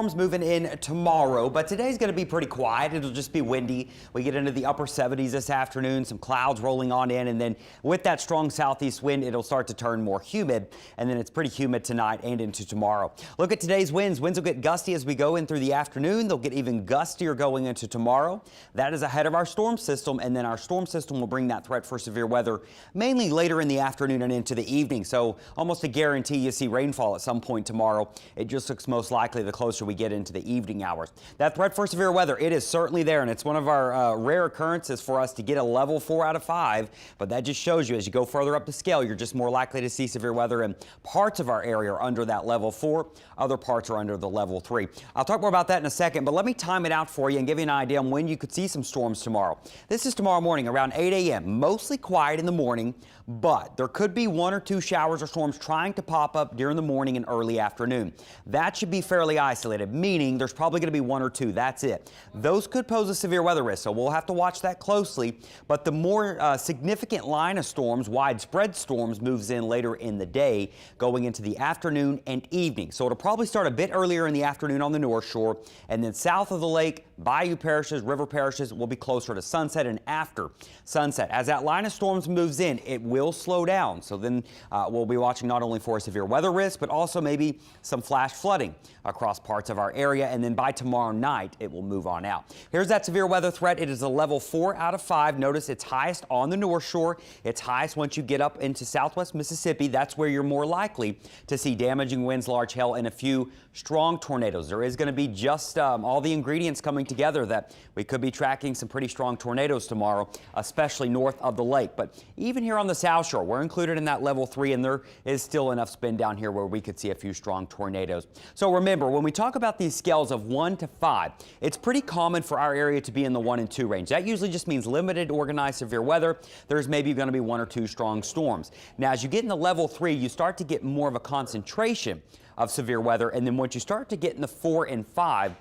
Storms moving in tomorrow, but today's going to be pretty quiet. It'll just be windy. We get into the upper 70s this afternoon, some clouds rolling on in, and then with that strong southeast wind, it'll start to turn more humid, and then it's pretty humid tonight and into tomorrow. Look at today's winds. Winds will get gusty as we go in through the afternoon. They'll get even gustier going into tomorrow. That is ahead of our storm system, and then our storm system will bring that threat for severe weather mainly later in the afternoon and into the evening. So almost a guarantee you see rainfall at some point tomorrow. It just looks most likely the closer we get into the evening hours. That threat for severe weather, it is certainly there, and it's one of our rare occurrences for us to get a level 4 out of 5, but that just shows you as you go further up the scale, you're just more likely to see severe weather, and parts of our area are under that level 4. Other parts are under the level 3. I'll talk more about that in a second, but let me time it out for you and give you an idea on when you could see some storms tomorrow. This is tomorrow morning around 8 a.m. Mostly quiet in the morning, but there could be 1 or 2 showers or storms trying to pop up during the morning and early afternoon. That should be fairly isolated, meaning there's probably going to be 1 or 2. That's it. Those could pose a severe weather risk, so we'll have to watch that closely. But the more significant line of storms, widespread storms, moves in later in the day, going into the afternoon and evening. So it'll probably start a bit earlier in the afternoon on the North Shore, and then south of the lake, bayou parishes, river parishes will be closer to sunset and after sunset. As that line of storms moves in, it will slow down. So then we'll be watching not only for a severe weather risk, but also maybe some flash flooding across parts of our area. And then by tomorrow night, it will move on out. Here's that severe weather threat. It is a level 4 out of 5. Notice it's highest on the North Shore. It's highest once you get up into southwest Mississippi. That's where you're more likely to see damaging winds, large hail, and a few strong tornadoes. There is going to be just all the ingredients coming together that we could be tracking some pretty strong tornadoes tomorrow, especially north of the lake. But even here on the South Shore, we're included in that level 3, and there is still enough spin down here where we could see a few strong tornadoes. So remember, when we talk about these scales of 1 to 5, it's pretty common for our area to be in the 1 and 2 range. That usually just means limited organized severe weather. There's maybe going to be 1 or 2 strong storms. Now, as you get in the level 3, you start to get more of a concentration of severe weather, and then once you start to get in the 4 and 5,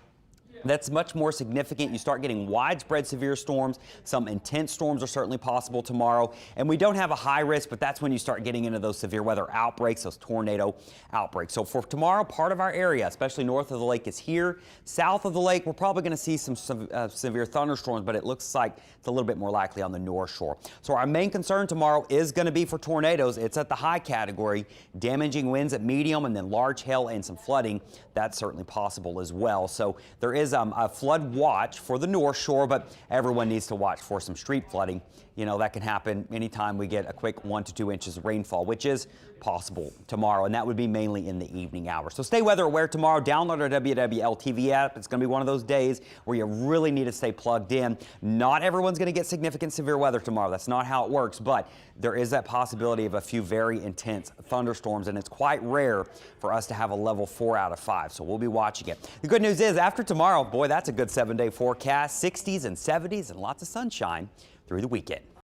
that's much more significant. You start getting widespread severe storms. Some intense storms are certainly possible tomorrow. And we don't have a high risk, but that's when you start getting into those severe weather outbreaks, those tornado outbreaks. So for tomorrow, part of our area, especially north of the lake, is here. South of the lake, we're probably going to see some severe thunderstorms, but it looks like it's a little bit more likely on the North Shore. So our main concern tomorrow is going to be for tornadoes. It's at the high category, damaging winds at medium, and then large hail and some flooding. That's certainly possible as well. So there is a flood watch for the North Shore, but everyone needs to watch for some street flooding. You know, that can happen anytime we get a quick 1 to 2 inches of rainfall, which is possible tomorrow, and that would be mainly in the evening hours. So stay weather aware tomorrow. Download our WWLTV app. It's going to be one of those days where you really need to stay plugged in. Not everyone's going to get significant severe weather tomorrow. That's not how it works, but there is that possibility of a few very intense thunderstorms, and it's quite rare for us to have a level 4 out of 5, so we'll be watching it. The good news is after tomorrow, boy, that's a good 7-day forecast, 60s and 70s and lots of sunshine through the weekend.